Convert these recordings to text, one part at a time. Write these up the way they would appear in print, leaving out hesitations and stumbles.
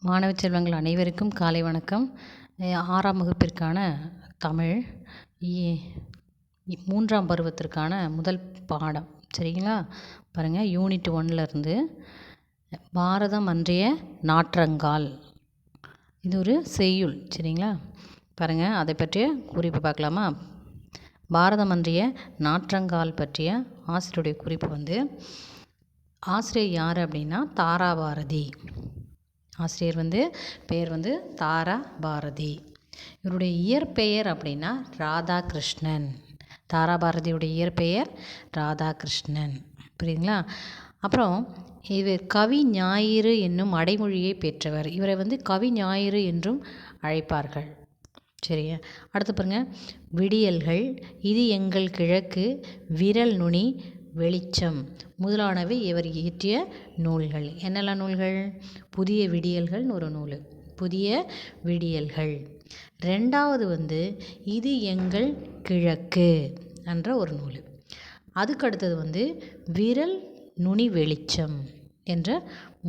மாணவ செல்வங்கள் அனைவருக்கும் காலை வணக்கம். 6ஆம் வகுப்பிற்கான தமிழ் 3ஆம் பருவத்திற்கான முதல் பாடம். சரிங்களா? பாருங்கள், யூனிட் 1லேருந்து பாரதம் அன்றைய நாற்றங்கால், இது ஒரு செய்யுள். சரிங்களா? பாருங்கள், அதை பற்றிய குறிப்பு பார்க்கலாமா? பாரதம் அன்றைய நாற்றங்கால் பற்றிய ஆசிரியருடைய குறிப்பு ஆசிரியர் யார் அப்படின்னா தாராபாரதி. ஆசிரியர் பெயர் தாரா பாரதி. இவருடைய இயற்பெயர் அப்படின்னா ராதாகிருஷ்ணன். தாராபாரதியுடைய இயற்பெயர் ராதாகிருஷ்ணன். புரியுதுங்களா? அப்புறம் இவர் கவி ஞாயிறு என்னும் அடைமொழியை பெற்றவர். இவரை கவி ஞாயிறு என்றும் அழைப்பார்கள். சரியா? அடுத்து பாருங்க, விடியல்கள், இது எங்கள் கிழக்கு, விரல் நுனி, வெளிச்சம் முதலானவை இவர் இயற்றிய நூல்கள். என்னெல்லாம் நூல்கள்? புதிய விடியல்கள்னு ஒரு நூல், புதிய விடியல்கள். ரெண்டாவது இது எங்கள் கிழக்கு என்ற ஒரு நூல். அதுக்கடுத்தது விரல் நுனி வெளிச்சம் என்ற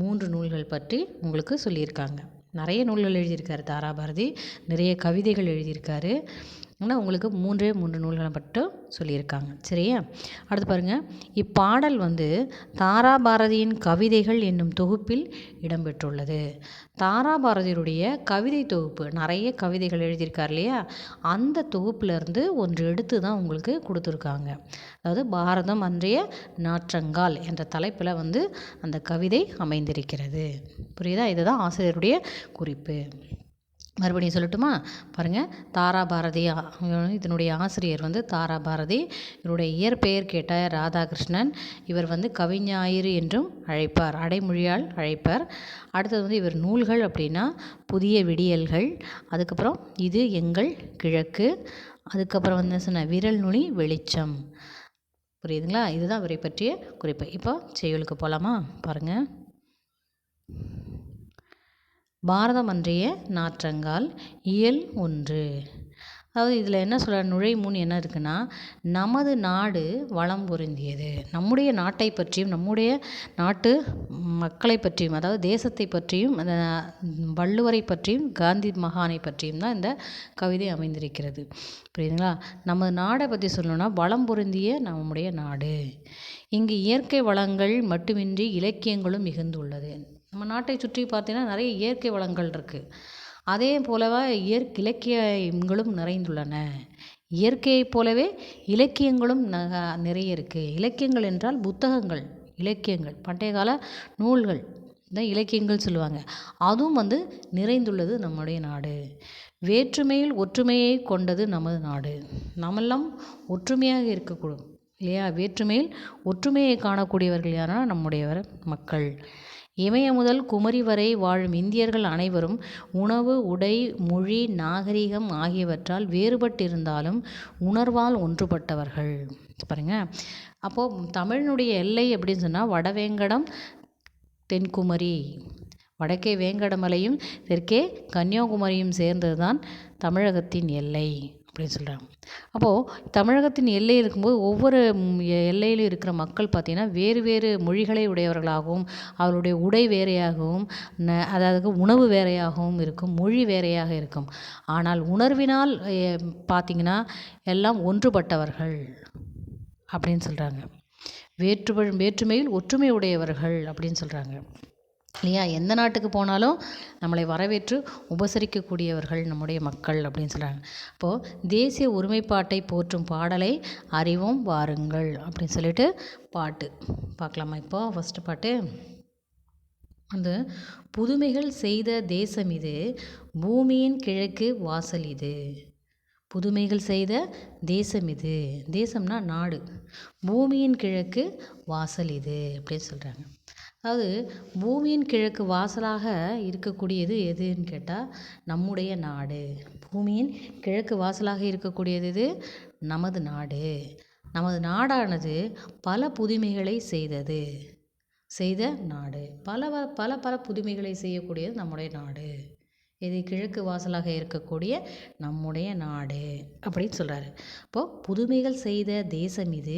3 நூல்கள் பற்றி உங்களுக்கு சொல்லியிருக்காங்க. நிறைய நூல்கள் எழுதியிருக்காரு தாராபாரதி, நிறைய கவிதைகள் எழுதியிருக்காரு. ஆனால் உங்களுக்கு 3 நூல்களை மட்டும் சொல்லியிருக்காங்க. சரியா? அடுத்து பாருங்கள், இப்பாடல் தாராபாரதியின் கவிதைகள் என்னும் தொகுப்பில் இடம்பெற்றுள்ளது. தாராபாரதியுடைய கவிதை தொகுப்பு, நிறைய கவிதைகள் எழுதியிருக்கார் இல்லையா, அந்த தொகுப்பிலேருந்து ஒன்று எடுத்து தான் உங்களுக்கு கொடுத்துருக்காங்க. அதாவது பாரதம் அன்றைய நாற்றங்கால் என்ற தலைப்பில் அந்த கவிதை அமைந்திருக்கிறது. புரியுதா? இதுதான் ஆசிரியருடைய குறிப்பு. மறுபடியும் சொல்லட்டுமா? பாருங்கள், தாராபாரதி, இதனுடைய ஆசிரியர் தாராபாரதி. இவருடைய இயற்பெயர் கேட்ட ராதாகிருஷ்ணன். இவர் கவிஞாயிறு என்றும் அழைப்பார், அடைமொழியால் அழைப்பார். அடுத்தது இவர் நூல்கள் அப்படின்னா புதிய விடியல்கள், அதுக்கப்புறம் இது எங்கள் கிழக்கு, அதுக்கப்புறம் சொன்ன விரல் நுனி வெளிச்சம். புரியுதுங்களா? இதுதான் இவரை பற்றிய குறிப்பு. இப்போ செய்யுளுக்கு போகலாமா? பாருங்கள், பாரதம் அன்றைய நாற்றங்கால், இயல் 1. அதாவது இதில் என்ன சொல்கிறார், நுழை முன் என்ன இருக்குன்னா, நமது நாடு வளம் பொருந்தியது. நம்முடைய நாட்டை பற்றியும் நம்முடைய நாட்டு மக்களை பற்றியும், அதாவது தேசத்தை பற்றியும், வள்ளுவரை பற்றியும், காந்தி மகானை பற்றியும் தான் இந்த கவிதை அமைந்திருக்கிறது. புரியுதுங்களா? நமது நாடை பற்றி சொல்லணும்னா வளம் பொருந்திய நம்முடைய நாடு. இங்கு இயற்கை வளங்கள் மட்டுமின்றி இலக்கியங்களும் மிகுந்துள்ளது. நம்ம நாட்டை சுற்றி பார்த்தீங்கன்னா நிறைய இயற்கை வளங்கள் இருக்குது. அதே போலவே இலக்கியங்களும் நிறைந்துள்ளன. இயற்கையைப் போலவே இலக்கியங்களும் நிறைய இருக்குது. இலக்கியங்கள் என்றால் புத்தகங்கள், இலக்கியங்கள், பண்டைய கால நூல்கள் தான் இலக்கியங்கள் சொல்லுவாங்க. அதுவும் நிறைந்துள்ளது நம்முடைய நாடு. வேற்றுமையில் ஒற்றுமையை கொண்டது நமது நாடு. நம்மெல்லாம் ஒற்றுமையாக இருக்கக்கூடும் இல்லையா? வேற்றுமையில் ஒற்றுமையை காணக்கூடியவர்கள் யாரா? நம்முடைய மக்கள். இமய முதல் குமரி வரை வாழும் இந்தியர்கள் அனைவரும் உணவு, உடை, மொழி, நாகரிகம் ஆகியவற்றால் வேறுபட்டிருந்தாலும் உணர்வால் ஒன்றுபட்டவர்கள். பாருங்க, அப்போது தமிழினுடைய எல்லை எப்படின்னு சொன்னால் வடவேங்கடம், தென்குமரி, வடக்கே வேங்கடமலையும் தெற்கே கன்னியாகுமரியும் சேர்ந்தது தான் தமிழகத்தின் எல்லை அப்படின்னு சொல்கிறாங்க. அப்போது தமிழகத்தின் எல்லை இருக்கும்போது ஒவ்வொரு எல்லையிலும் இருக்கிற மக்கள் பார்த்திங்கன்னா வேறு வேறு மொழிகளை உடையவர்களாகவும், அவருடைய உடை வேறையாகவும், அதாவது உணவு வேறையாகவும் இருக்கும், மொழி வேறையாக இருக்கும். ஆனால் உணர்வினால் பார்த்திங்கன்னா எல்லாம் ஒன்றுபட்டவர்கள் அப்படின்னு சொல்கிறாங்க. வேற்றுமையில் ஒற்றுமை உடையவர்கள் அப்படின்னு சொல்கிறாங்க இல்லையா? எந்த நாட்டுக்கு போனாலும் நம்மளை வரவேற்று உபசரிக்கக்கூடியவர்கள் நம்முடைய மக்கள் அப்படின்னு சொல்கிறாங்க. அப்போது தேசிய ஒருமைப்பாட்டை போற்றும் பாடலை அறிவோம் வாருங்கள் அப்படின்னு சொல்லிட்டு பாட்டு பார்க்கலாமா? இப்போது ஃபஸ்ட்டு பாட்டு புதுமைகள் செய்த தேசம் இது, பூமியின் கிழக்கு வாசல் இது. புதுமைகள் செய்த தேசம் இது, தேசம்னா நாடு, பூமியின் கிழக்கு வாசல் இது அப்படின்னு சொல்கிறாங்க. அதாவது பூமியின் கிழக்கு வாசலாக இருக்கக்கூடியது எதுன்னு கேட்டால் நம்முடைய நாடு. பூமியின் கிழக்கு வாசலாக இருக்கக்கூடியது எது? நமது நாடு. நமது நாடானது பல புதுமைகளை செய்த நாடு. பல புதுமைகளை செய்யக்கூடியது நம்முடைய நாடு. இது கிழக்கு வாசலாக இருக்கக்கூடிய நம்முடைய நாடு அப்படின்னு சொல்கிறாரு. இப்போது புதுமைகள் செய்த தேசம் இது,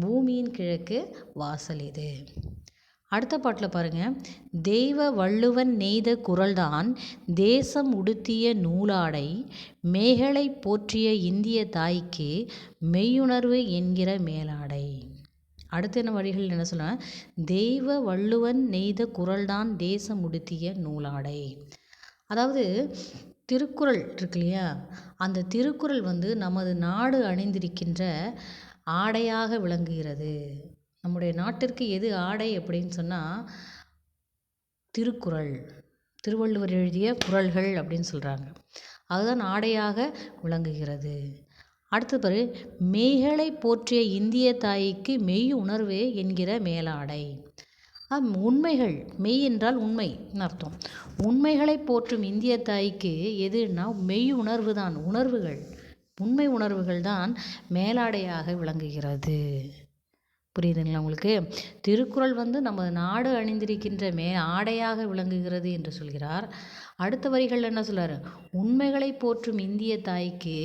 பூமியின் கிழக்கு வாசல் இது. அடுத்த பாட்டில் பாருங்கள், தெய்வ வள்ளுவன் நெய்த குரல்தான் தேசம் உடுத்திய நூலாடை, மேகலை போற்றிய இந்திய தாய்க்கு மெய்யுணர்வு என்கிற மேலாடை. அடுத்து என்ன வரிகள் என்ன சொல்லுவேன், தெய்வ வள்ளுவன் நெய்த குரல்தான் தேசம் உடுத்திய நூலாடை. அதாவது திருக்குறள் இருக்கு இல்லையா, அந்த திருக்குறள் நமது நாடு அணிந்திருக்கின்ற ஆடையாக விளங்குகிறது. நம்முடைய நாட்டிற்கு எது ஆடை அப்படின்னு சொன்னால் திருக்குறள், திருவள்ளுவர் எழுதிய குறள்கள் அப்படின்னு சொல்கிறாங்க. அதுதான் ஆடையாக விளங்குகிறது. அடுத்து பாரு, மெய்களை போற்றிய இந்திய தாய்க்கு மெய் உணர்வு என்கிற மேலாடை. உண்மைகள், மெய் என்றால் உண்மை அர்த்தம். உண்மைகளை போற்றும் இந்திய தாய்க்கு எதுன்னா மெய் உணர்வு தான், உணர்வுகள், உண்மை உணர்வுகள் தான் மேலாடையாக விளங்குகிறது. புரியுதுங்களா உங்களுக்கு? திருக்குறள் நம்ம நாடு அணிந்திருக்கின்ற ஆடையாக விளங்குகிறது என்று சொல்கிறார். அடுத்த வரிகள் என்ன சொல்றாரு, உண்மைகளை போற்றும் இந்திய தாய்க்கு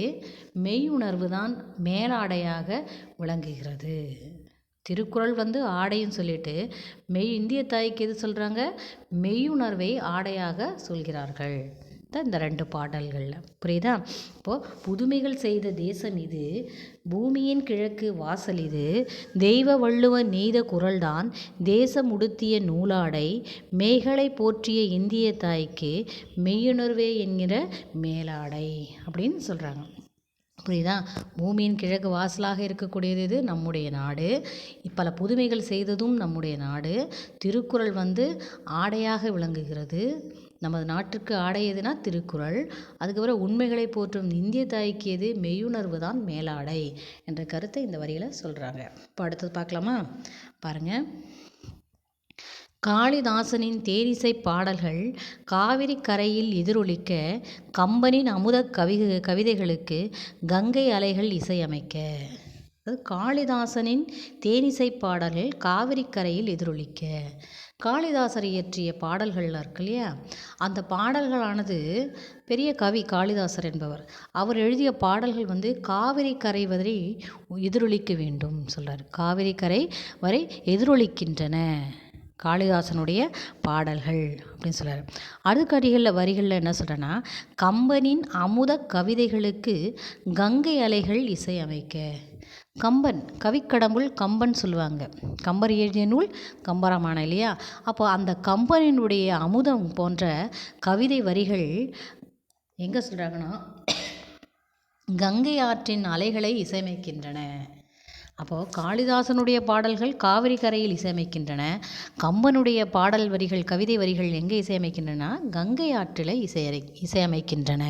மெய் உணர்வு தான் மேலாடையாக விளங்குகிறது. திருக்குறள் ஆடைன்னு சொல்லிட்டு இந்திய தாய்க்கு எது சொல்கிறாங்க, மெய்யுணர்வை ஆடையாக சொல்கிறார்கள். இந்த 2 பாடல்களில் புரியுதா? இப்போது புதுமைகள் செய்த தேசம் இது, பூமியின் கிழக்கு வாசல் இது, தெய்வ வள்ளுவன் நெய்த குரல்தான் தேசம் உடுத்திய நூலாடை, மேகலை போற்றிய இந்திய தாய்க்கு மெய்யுணர்வே என்கிற மேலாடை அப்படின்னு சொல்கிறாங்க. புரியுதா? பூமியின் கிழக்கு வாசலாக இருக்கக்கூடியது இது நம்முடைய நாடு. பல புதுமைகள் செய்ததும் நம்முடைய நாடு. திருக்குறள் ஆடையாக விளங்குகிறது. நமது நாட்டுக்கு ஆடை எதுனா திருக்குறள். அதுக்கப்புறம் உண்மைகளை போற்றும் இந்திய தாய்க்கு எது, மெய்யுணர்வு தான் மேலாடை என்ற கருத்தை இந்த வரியில் சொல்கிறாங்க. இப்போ அடுத்தது பார்க்கலாமா? பாருங்கள், காளிதாசனின் தேனிசை பாடல்கள் காவிரி கரையில் எதிரொலிக்க, கம்பனின் அமுத கவிதைகளுக்கு கங்கை அலைகள் இசையமைக்க. காளிதாசனின் தேனிசை பாடல்கள் காவிரி கரையில் எதிரொலிக்க. காளிதாசர் இயற்றிய பாடல்கள் இருக்கு இல்லையா, அந்த பாடல்களானது பெரிய கவி காளிதாசர் என்பவர், அவர் எழுதிய பாடல்கள் காவிரி கரை வரை எதிரொலிக்க வேண்டும் சொல்கிறார். காவிரி கரை வரை எதிரொலிக்கின்றன காளிதாசனுடைய பாடல்கள் அப்படின்னு சொல்கிறார். அடுக்கடிகளில் வரிகளில் என்ன சொல்கிறேன்னா, கம்பனின் அமுத கவிதைகளுக்கு கங்கை அலைகள் இசை அமைக்க. கம்பன், கவிக்கடவுள் கம்பன் சொல்லுவாங்க. கம்பர் எழுதிய நூல் கம்பராமாயணம் இல்லையா? அப்போ அந்த கம்பனினுடைய அமுதம் போன்ற கவிதை வரிகள் எங்கே சொல்கிறாங்கன்னா, கங்கை ஆற்றின் அலைகளை இசையமைக்கின்றன. அப்போது காளிதாசனுடைய பாடல்கள் காவிரி கரையில் இசையமைக்கின்றன. கம்பனுடைய பாடல் வரிகள், கவிதை வரிகள் எங்கே இசையமைக்கின்றன, கங்கை ஆற்றில் இசையமைக்கின்றன.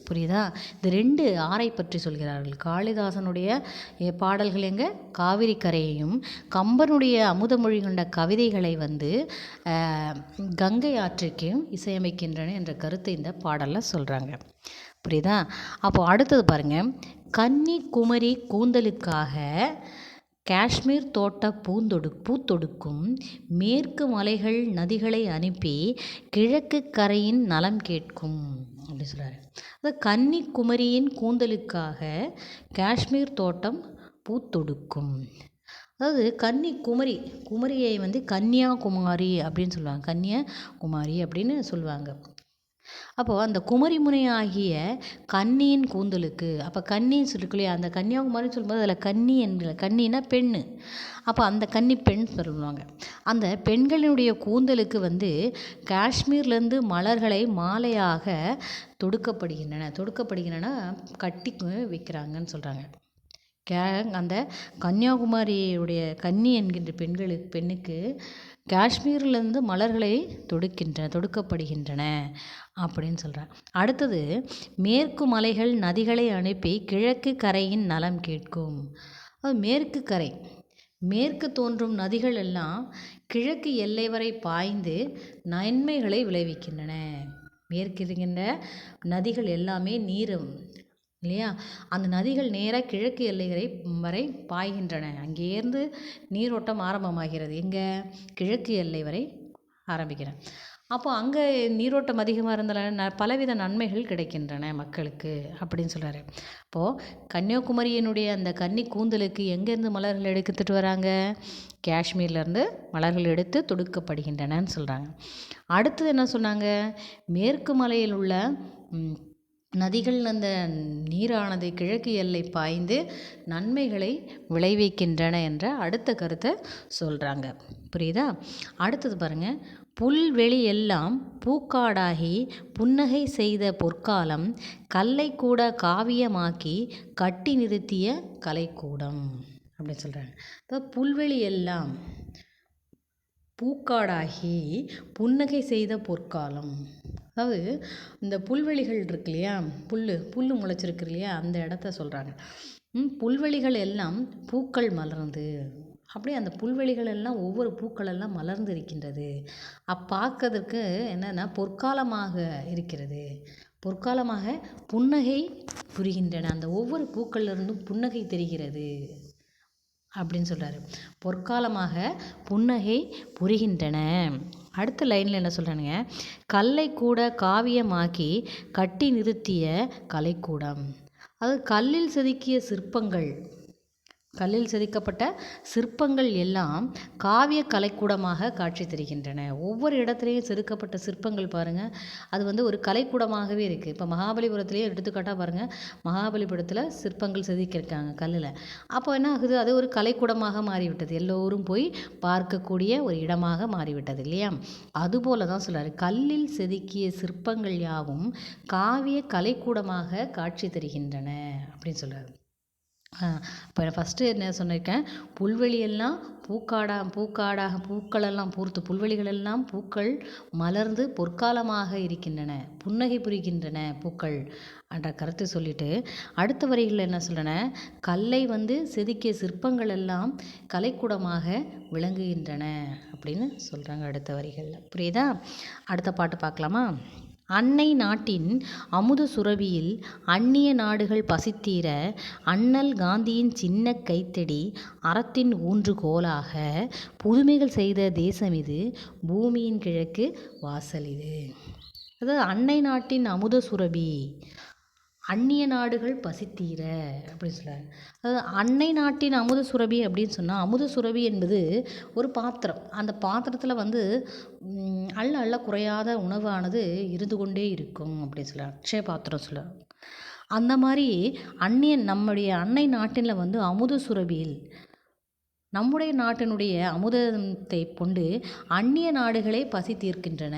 புரியுதா? இந்த 2 ஆறை பற்றி சொல்கிறார்கள். காளிதாசனுடைய பாடல்கள் எங்கே, காவிரி கரையையும், கம்பனுடைய அமுதமொழி கொண்ட கவிதைகளை கங்கை ஆற்றுக்கும் இசையமைக்கின்றன என்ற கருத்தை இந்த பாடலில் சொல்கிறாங்க. புரியுதா? அப்போ அடுத்தது பாருங்கள், கன்னிக்குமரி கூந்தலுக்காக காஷ்மீர் தோட்ட பூத்தொடுக்கும் மேற்கு மலைகள் நதிகளை அனுப்பி கிழக்கு கரையின் நலம் கேட்கும் அப்படி சொல்கிறாரு. அது கன்னிக்குமரியின் கூந்தலுக்காக காஷ்மீர் தோட்டம் பூத்தொடுக்கும். அதாவது கன்னிக்குமரி, குமரியை கன்னியாகுமாரி அப்படின்னு சொல்லுவாங்க, கன்னியாகுமாரி அப்படின்னு சொல்லுவாங்க. அப்போது அந்த குமரிமுனை ஆகிய கன்னியின் கூந்தலுக்கு, அப்போ கன்னின்னு சொல்லிருக்கலையா, அந்த கன்னியாகுமரின்னு சொல்லும்போது அதில் கன்னி என்கிற, கன்னினா பெண்ணு, அப்போ அந்த கன்னி பெண் சொல்லுவாங்க. அந்த பெண்களினுடைய கூந்தலுக்கு காஷ்மீர்லேருந்து மலர்களை மாலையாக தொடுக்கப்படுகின்றன கட்டி வைக்கிறாங்கன்னு சொல்கிறாங்க. அந்த கன்னியாகுமரியுடைய கன்னி என்கின்ற பெண்ணுக்கு காஷ்மீர்லேருந்து மலர்களை தொடுக்கப்படுகின்றன அப்படின்னு சொல்கிறார். அடுத்தது, மேற்கு மலைகள் நதிகளை அனுப்பி கிழக்கு கரையின் நலம் கேட்கும். மேற்கு கரை, மேற்கு தோன்றும் நதிகள் எல்லாம் கிழக்கு எல்லை வரை பாய்ந்து நன்மைகளை விளைவிக்கின்றன. மேற்கு இருக்கின்ற நதிகள் எல்லாமே நீர் இல்லையா, அந்த நதிகள் நேராக கிழக்கு எல்லை வரை பாய்கின்றன. அங்கேருந்து நீரோட்டம் ஆரம்பமாகிறது, எங்கே, கிழக்கு எல்லை வரை ஆரம்பிக்கிறேன். அப்போ அங்கே நீரோட்டம் அதிகமாக இருந்தால பலவித நன்மைகள் கிடைக்கின்றன மக்களுக்கு அப்படின்னு சொல்கிறாரு. அப்போது கன்னியாகுமரியினுடைய அந்த கன்னி கூந்தலுக்கு எங்கேருந்து மலர்கள் எடுத்துட்டு வராங்க? காஷ்மீர்லேருந்து மலர்கள் எடுத்து தொடுக்கப்படுகின்றனன்னு சொல்கிறாங்க. அடுத்தது என்ன சொன்னாங்க? மேற்கு மலையில் உள்ள நதிகள் அந்த நீரானது கிழக்கு எல்லை பாய்ந்து நன்மைகளை விளைவிக்கின்றன என்ற அடுத்த கருத்தை சொல்கிறாங்க. புரியுதா? அடுத்தது பாருங்கள், புல்வெளி எல்லாம் பூக்காடாகி புன்னகை செய்த பொற்காலம் கல்லை கூட காவியமாக்கி கட்டி நிறுத்திய கலைக்கூடம் அப்படின்னு சொல்கிறாங்க. இப்போ புல்வெளி எல்லாம் பூக்காடாகி புன்னகை செய்த பொற்காலம், அதாவது இந்த புல்வெளிகள் இருக்கு இல்லையா, புல் முளைச்சிருக்கு இல்லையா, அந்த இடத்த சொல்கிறாங்க. புல்வெளிகள் எல்லாம் பூக்கள் மலர்ந்து, அப்படியே அந்த புல்வெளிகள் எல்லாம் ஒவ்வொரு பூக்கள் எல்லாம் மலர்ந்து இருக்கின்றது. பார்க்கறதுக்கு என்னென்னா பொற்காலமாக இருக்கிறது, பொற்காலமாக புன்னகை புரிகின்றன, அந்த ஒவ்வொரு பூக்கள்லேருந்தும் புன்னகை தெரிகிறது அப்படின்னு சொல்கிறாரு. பொற்காலமாக புன்னகை புரிகின்றன. அடுத்த லைனில் என்ன சொல்கிறானுங்க? கல்லை கூட காவியமாக்கி கட்டி நிறுத்திய கலைக்கூடம், அது கல்லில் செதுக்கிய சிற்பங்கள், கல்லில் செதுக்கப்பட்ட சிற்பங்கள் எல்லாம் காவிய கலைக்கூடமாக காட்சி தருகின்றன. ஒவ்வொரு இடத்துலையும் செதுக்கப்பட்ட சிற்பங்கள் பாருங்கள், அது வந்து ஒரு கலைக்கூடமாகவே இருக்குது. இப்போ மகாபலிபுரத்துலேயே எடுத்துக்காட்டாக பாருங்கள், மகாபலிபுரத்தில் சிற்பங்கள் செதுக்கியிருக்காங்க கல்லில். அப்போ என்ன ஆகுது? அது ஒரு கலைக்கூடமாக மாறிவிட்டது, எல்லோரும் போய் பார்க்கக்கூடிய ஒரு இடமாக மாறிவிட்டது இல்லையா? அதுபோல தான் சொல்கிறார், கல்லில் செதுக்கிய சிற்பங்கள் யாவும் காவிய கலைக்கூடமாக காட்சி தருகின்றன அப்படின்னு சொல்கிறார். இப்போ ஃபஸ்ட்டு என்ன சொல்லியிருக்கேன்? புல்வெளியெல்லாம் பூக்காடாக பூக்களெல்லாம் பூர்த்து, புல்வெளிகளெல்லாம் பூக்கள் மலர்ந்து பொற்காலமாக இருக்கின்றன, புன்னகை புரிகின்றன பூக்கள் என்ற கருத்தை சொல்லிட்டு அடுத்த வரிகளில் என்ன சொல்கிறேன்னா, கல்லை வந்து செதுக்கிய சிற்பங்கள் எல்லாம் கலைக்கூடமாக விளங்குகின்றன அப்படின்னு சொல்கிறாங்க அடுத்த வரிகளில். புரியுதா? அடுத்த பாட்டு பார்க்கலாமா? அன்னை நாட்டின் அமுத சுரபியில் அந்நிய நாடுகள் பசித்தீர அண்ணல் காந்தியின் சின்ன கைத்தடி அறத்தின் ஊன்றுகோலாக புதுமைகள் செய்த தேசம் இது, பூமியின் கிழக்கு வாசல் இது. அதாவது அன்னை நாட்டின் அமுத சுரபி, அந்நிய நாடுகள் பசித்தீர அப்படின்னு சொல்கிறார். அதாவது அன்னை நாட்டின் அமுத சுரபி அப்படின்னு சொன்னால், அமுத சுரபி என்பது ஒரு பாத்திரம், அந்த பாத்திரத்தில் வந்து அள்ள குறையாத உணவானது இருந்து கொண்டே இருக்கும் அப்படின்னு சொல்கிறார். அக்ஷய பாத்திரம் சொல்கிறார். அந்த மாதிரி நம்முடைய அன்னை நாட்டில் வந்து அமுத சுரபியில் நம்முடைய நாட்டினுடைய அமுதத்தை கொண்டு அந்நிய நாடுகளை பசி தீர்க்கின்றன.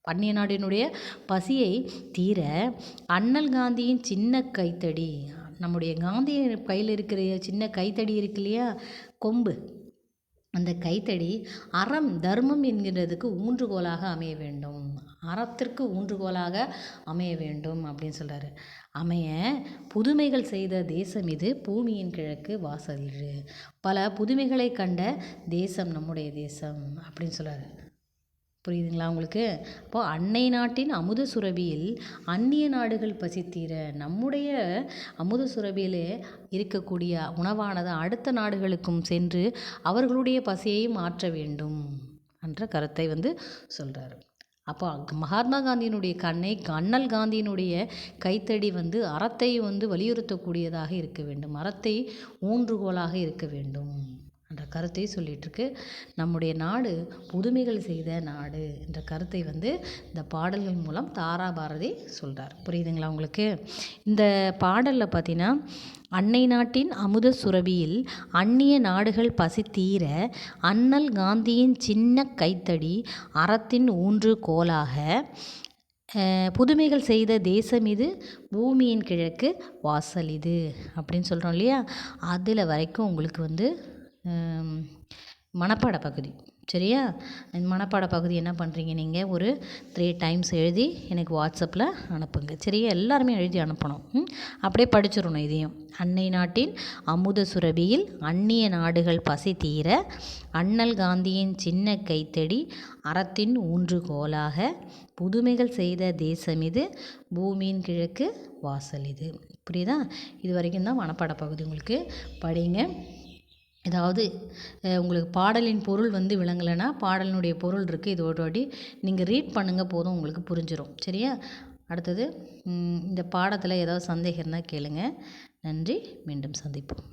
அந்நிய நாட்டினுடைய பசியை தீர அண்ணல் காந்தியின் சின்ன கைத்தடி, நம்முடைய காந்தியின் கையில் இருக்கிற சின்ன கைத்தடி இருக்கு இல்லையா, கொம்பு, அந்த கைத்தடி அறம் தர்மம் என்கிறதுக்கு ஊன்றுகோலாக அமைய வேண்டும், அறத்திற்கு ஊன்றுகோலாக அமைய வேண்டும் அப்படின்னு சொல்கிறாரு. அமைய புதுமைகள் செய்த தேசம் இது, பூமியின் கிழக்கு வாசல் இது. பல புதுமைகளை கண்ட தேசம் நம்முடைய தேசம் அப்படின்னு சொல்கிறாரு. புரியுதுங்களா உங்களுக்கு? அப்போது அன்னை நாட்டின் அமுத சுரபியில் அந்நிய நாடுகள் பசித்தீர, நம்முடைய அமுத சுரபியிலே இருக்கக்கூடிய உணவானது அடுத்த நாடுகளுக்கும் சென்று அவர்களுடைய பசியையும் மாற்ற வேண்டும் என்ற கருத்தை வந்து சொல்கிறாரு. அப்போ மகாத்மா காந்தியினுடைய அண்ணல் காந்தியினுடைய கைத்தடி வந்து அறத்தை வந்து வலியுறுத்தக்கூடியதாக இருக்க வேண்டும், அறத்தை ஊன்றுகோலாக இருக்க வேண்டும் என்ற கருத்தை சொல்லிகிட்ருக்கு. நம்முடைய நாடு புதுமைகள் செய்த நாடு என்ற கருத்தை வந்து இந்த பாடல்கள் மூலம் தாரா பாரதி சொல்கிறார். புரியுதுங்களா உங்களுக்கு? இந்த பாடலில் பார்த்தீங்கன்னா, அன்னை நாட்டின் அமுத சுரபியில் அந்நிய நாடுகள் பசி தீர அண்ணல் காந்தியின் சின்ன கைத்தடி அறத்தின் ஊன்றுகோலாக புதுமைகள் செய்த தேசம் இது, பூமியின் கிழக்கு வாசல் இது அப்படின்னு சொல்கிறோம் இல்லையா? அதில் வரைக்கும் உங்களுக்கு வந்து மனப்பாட பகுதி, சரியா? மனப்பாட பகுதி என்ன பண்ணுறீங்க, நீங்கள் ஒரு 3 டைம்ஸ் எழுதி எனக்கு வாட்ஸ்அப்பில் அனுப்புங்க, சரியா? எல்லாருமே எழுதி அனுப்பணும். அப்படியே படிச்சிடணும் இதையும். அன்னை நாட்டின் அமுத சுரபியில் அந்நிய நாடுகள் பசி தீர அண்ணல் காந்தியின் சின்ன கைத்தடி அறத்தின் ஊன்றுகோலாக புதுமைகள் செய்த தேசம் இது, பூமியின் கிழக்கு வாசல் இது. புரியுதா? இது வரைக்கும் தான் மனப்பாட பகுதி. உங்களுக்கு படிங்க. ஏதாவது உங்களுக்கு பாடலின் பொருள் வந்து விளங்கலைன்னா பாடலினுடைய பொருள் இருக்குது, இது ஒரு வாட்டி நீங்கள் ரீட் பண்ணுங்கள், போதும் உங்களுக்கு புரிஞ்சிடும். சரியா? அடுத்தது இந்த பாடத்தில் ஏதாவது சந்தேகம் இருந்தால் கேளுங்க. நன்றி. மீண்டும் சந்திப்போம்.